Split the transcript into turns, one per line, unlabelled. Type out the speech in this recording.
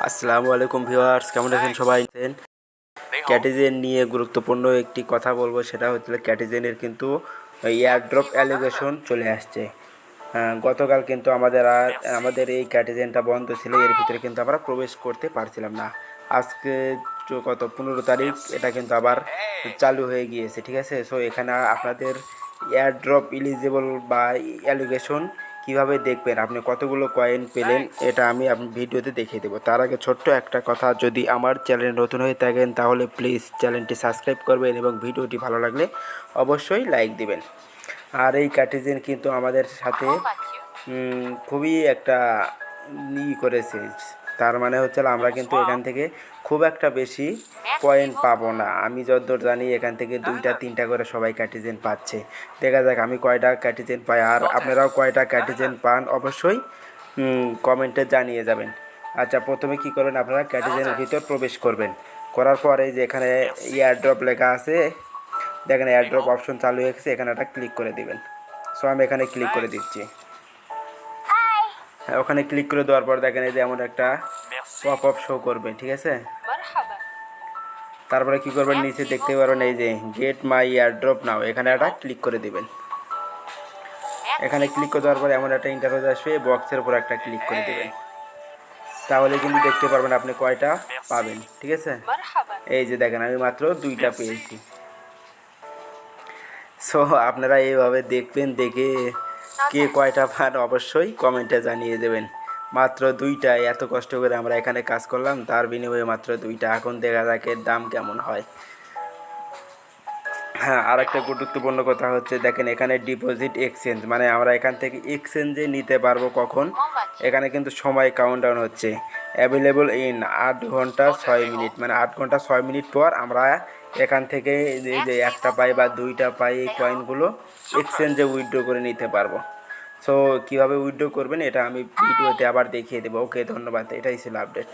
আসসালামু আলাইকুম ভিউয়ার্স, কেমন আছেন সবাই? ক্যাটিজেন নিয়ে গুরুত্বপূর্ণ একটি কথা বলবো, সেটা হচ্ছে ক্যাটিজেনের কিন্তু এয়ারড্রপ অ্যালিগেশন চলে আসছে। গতকাল কিন্তু আমাদের এই ক্যাটিজেনটা বন্ধ ছিল, এর ভিতরে কিন্তু আমরা প্রবেশ করতে পারছিলাম না। আজকে কত 15 তারিখ, এটা কিন্তু আবার চালু হয়ে গিয়েছে, ঠিক আছে। সো এখানে আপনাদের এয়ারড্রপ এলিজিবল বা অ্যালিগেশন কীভাবে দেখবেন, আপনি কতগুলো কয়েন পেলেন, এটা আমি ভিডিওতে দেখিয়ে দেবো। তার আগে ছোট্ট একটা কথা, যদি আমার চ্যানেল নতুন হয়ে থাকেন তাহলে প্লিজ চ্যানেলটি সাবস্ক্রাইব করবেন এবং ভিডিওটি ভালো লাগলে অবশ্যই লাইক দিবেন। আর এই ক্যাটিজেন কিন্তু আমাদের সাথে খুবই একটা করেছে। তার মানে হচ্ছে আমরা কিন্তু এখান থেকে খুব একটা বেশি পয়েন্ট পাবো না। আমি যতদূর জানি এখান থেকে 2-3টা করে সবাই ক্যাটিজেন পাচ্ছে। দেখা যাক আমি কয়টা ক্যাটিজেন পাই, আর আপনারাও কয়টা ক্যাটিজেন পান অবশ্যই কমেন্টে জানিয়ে যাবেন। আচ্ছা, প্রথমে কি করবেন, আপনারা ক্যাটিজেনের ভিতর প্রবেশ করবেন। করার পরে যে এখানে এয়ারড্রপ লেখা আছে, দেখেন এয়ারড্রপ অপশন চালু হয়ে গেছে, এখানে একটা ক্লিক করে দিবেন। সো আমি এখানে ক্লিক করে দিচ্ছি। ওখানে ক্লিক করে দেওয়ার পর দেখেন এই যে এমন একটা পপ আপ শো করবে, ঠিক আছে। তারপরে কি করবেন, নিচে দেখতে পারবেন এই যে গেট মাই এয়ারড্রপ নাও, এখানে একটা ক্লিক করে দিবেন। এখানে ক্লিক করে দেওয়ার পরে এমন একটা ইন্টারফেস আসবে, বক্সের উপর একটা ক্লিক করে দিবেন। তাহলে কিন্তু দেখতে পারবেন আপনি কয়টা পাবেন, ঠিক আছে। এই যে দেখেন আমি মাত্র 2টা পেয়েছি। সো আপনারা এইভাবে দেখবেন, দেখে কে কয়টা পান অবশ্যই কমেন্টে জানিয়ে দেবেন। মাত্র 2টা, এত কষ্ট করে আমরা এখানে কাজ করলাম, তার বিনিময়ে মাত্র 2টা। এখন দেখা যাক এর দাম কেমন হয়। হ্যাঁ, আর একটা গুরুত্বপূর্ণ কথা হচ্ছে, দেখেন এখানে ডিপোজিট এক্সচেঞ্জ, মানে আমরা এখান থেকে এক্সচেঞ্জে নিতে পারবো কখন। এখানে কিন্তু সময় কাউন্টডাউন হচ্ছে, অ্যাভেলেবল ইন 8 ঘন্টা 6 মিনিট, মানে 8 ঘন্টা 6 মিনিট পর আমরা এখান থেকে এই যে একটা পাই বা 2টা পাই, এই কয়েনগুলো এক্সচেঞ্জে উইথড্র করে নিতে পারবো। সো কীভাবে উইথড্র করবেন এটা আমি ভিডিওতে আবার দেখিয়ে দেবো। ওকে, ধন্যবাদ, এটাই ছিল আপডেট।